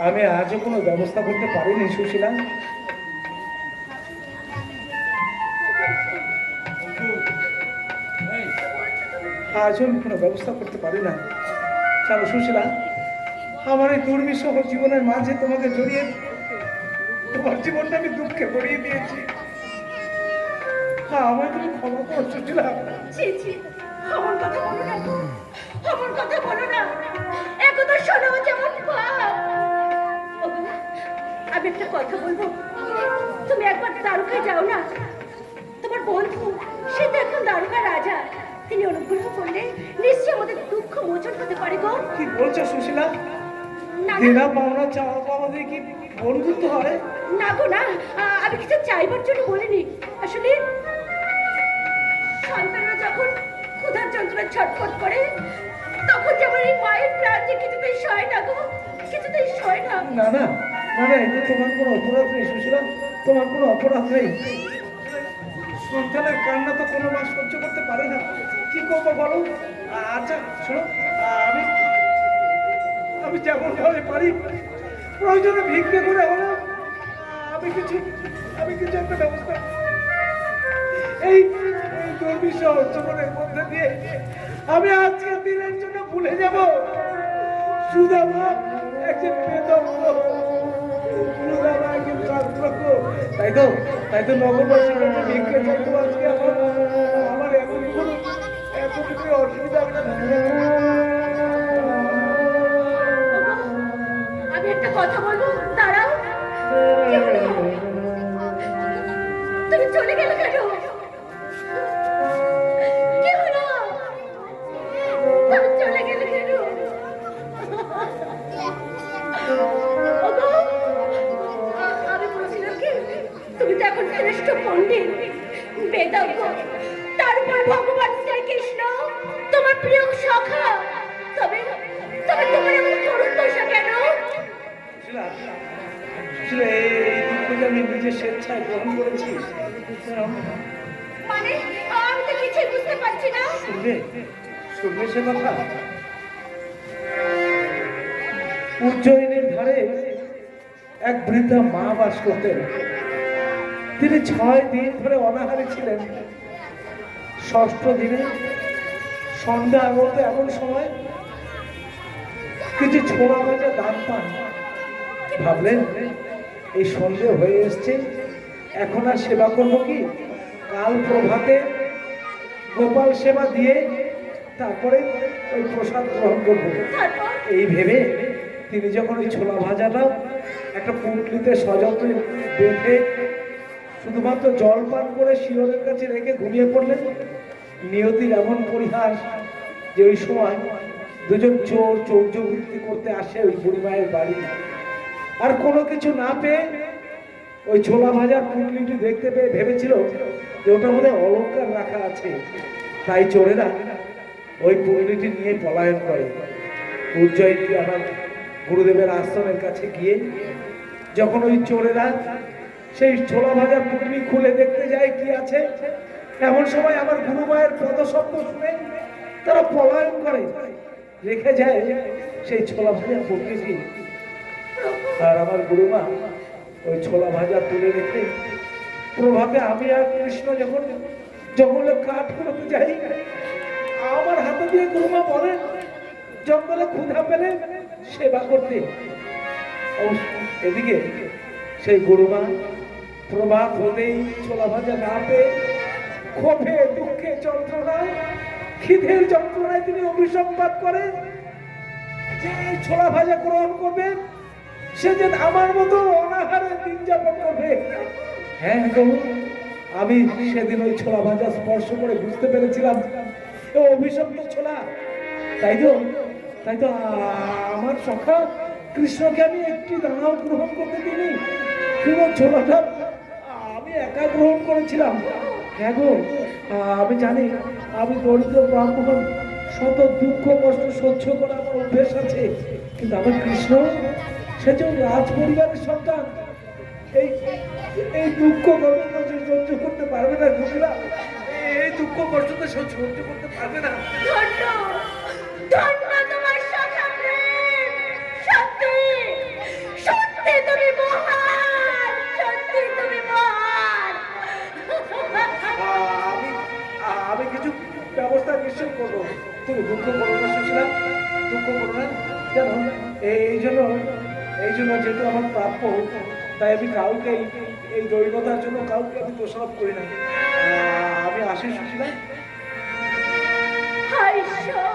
আমি আজও কোনো ব্যবস্থা করতে পারিনি সুশীলা। আজও আমি কোনো ব্যবস্থা করতে পারি না। জানো সুশীলা, আমার এই দুর্বিষহ জীবনের মাঝে তোমাকে জড়িয়ে তোমার জীবনটা আমি দুঃখে ভরিয়ে দিয়েছি। আমায় তুমি ক্ষমা করো সুশীলা। আমার কথা বলো না, আমার কথা বলো না, একথা শোনো যেমন আমি একটা কথা বলবো, তুমি একবার দ্বারকায় যাও না। তোমার বন্ধু সে তো এখন দ্বারকা রাজা, তিনি অনুগ্রহ করলে নিশ্চয়ই আমাদের দুঃখ মোচন হতে পারে গো। কি বলছো সুশীলা? দেনা পাওনা চাওয়া পাওয়া দিয়ে কি বন্ধুত্ব হয়? না গো না, আমি কিছু চাইবার জন্য বলিনি। আসলে সন্তানরা যখন ক্ষুধার যন্ত্রণায় ছটফট করে, তখন যেমন এই মায়ের প্রাণ যে কিছুতেই সয় না গো, কিছুতেই সয় না। না না না না, এটা তোমার কোনো অপরাধ নেই সুশীলা, তোমার কোনো অপরাধ নেই। সন্তানের কান্না তো কোনো মা সহ্য করতে পারে না, কি করবো বলো? আচ্ছা শোনো, আমি আমি যেমন ভাবে পারি প্রয়োজনে ভিক্ষে করে হলো আমি কিছু একটা ব্যবস্থা এই দুর্বিষহ জীবনের মধ্যে দিয়ে আমি আজকে দিনের জন্য ভুলে যাব সুদামা একজন বেদজ্ঞ, সুদামা একজন শাস্ত্রজ্ঞ। তাই তো নগরবাসীর কাছে ভিক্ষে চাইতো আজকে আমার এতটুকু অসুবিধা। আমি একটা কথা বলবো, দাঁড়াও। তুমি চলে গেলে কেন? কি হলো? তুমি চলে গেলে কেন? আমি বলছিলাম কি, তুমি তো এখন শ্রেষ্ঠ পণ্ডিত, বেদজ্ঞ, তারপর ভগবান শ্রীকৃষ্ণ তোমার প্রিয় সখা, তবে তবে তোমার এমন করুণ দশা কেন? এই দুঃখকে আমি নিজের স্বেচ্ছায় গ্রহণ করেছি। মানে আমি তো কিছুই বুঝতে পারছি না। শুনবে সে কথা? উজ্জয়িনীর ধারে এক বৃদ্ধা মা বাস করতেন। তিনি 6 দিন ধরে অনাহারে ছিলেন। 6ষ্ঠ দিনে সন্ধ্যা আগতে এমন সময় কিছু ছোলা ভাজা দান পান। ভাবলেন এই সন্ধ্যে হয়ে এসছে, এখন আর সেবা করবো কি, কাল প্রভাতে গোপাল সেবা দিয়ে তারপরে ওই প্রসাদ গ্রহণ করবো। এই ভেবে তিনি যখন ওই ছোলা ভাজাটা একটা পুঁটলিতে সযত্নে বেঁধে শুধুমাত্র জল পান করে শিয়রের কাছে রেখে ঘুমিয়ে পড়লেন। নিয়তির এমন পরিহাস যে ওই সময় দুজন চোর চৌর্যবৃত্তি করতে আসে ওই বুড়িমায়ের বাড়ি। আর কোনো কিছু না পেয়ে ওই ছোলা ভাজার পুঁটলিটি দেখতে পেয়ে ভেবেছিল যে ওটা মনে অলংকার রাখা আছে, তাই চোরেরা ওই পুঁটলিটি নিয়ে পলায়ন করে। উজ্জয়িনী আমার গুরুদেবের আশ্রমের কাছে গিয়ে যখন ওই চোরেরা সেই ছোলা ভাজার পুঁটলি খুলে দেখতে যায় কি আছে, এমন সময় আমার গুরুমায়ের পদশব্দ শুনে তারা পলায়ন করে, রেখে যায় সেই ছোলা ভাজার পুঁটলিটি। আর আমার গুরুমা ওই ছোলা ভাজা তুলে রেখে প্রভাতে আমি আর কৃষ্ণ যখন জঙ্গলে কাঠ করতে যাই, আমার হাতে দিয়ে গুরুমা বলেন জঙ্গলে ক্ষুধা পেলে সেবা করতে। এদিকে সেই গুরুমা প্রভাত হলেই ছোলা ভাজা না পেয়ে ক্ষোভে দুঃখে যন্ত্রণায় খিদের যন্ত্রণায় তিনি অভিসম্পাদ করেন যে ছোলা ভাজা গ্রহণ করবেন, সে যে আমার মতো অনাহারে দিন যাপন করবে। হ্যাঁ গো, আমি সেদিন ওই ছোলা ভাজা স্পর্শ করে বুঝতে পেরেছিলাম অভিশপ্ত ছোলা। তাই তো আমার সখা কৃষ্ণকে আমি একটি দানাও গ্রহণ করতে দিইনি, পুরো ছোলাটা আমি একা গ্রহণ করেছিলাম। হ্যাঁ গো, আমি জানি আমি দরিদ্র ব্রাহ্মণ, শত দুঃখ কষ্ট সহ্য করা আমার অভ্যেস আছে, কিন্তু আমার কৃষ্ণ সে যে রাজ পরিবারের সন্তান, এই দুঃখ কষ্ট সহ্য করতে পারবে না সুশীলা, এই দুঃখ কষ্ট তো সহ্য করতে পারবে না। সত্যি তুমি মহান, সত্যি তুমি মহান। আমি আমি কিছু ব্যবস্থা নিশ্চয় করবো। তুমি দুঃখ করো না সুশীলা, দুঃখ করো না। জানো এই জন্য যেহেতু আমার প্রাপ্য, তাই আমি কাউকে এই দৈবতার জন্য কাউকে আমি দোষারোপ করি না। আমি আসি সুশীলা। হায় ঈশ্বর,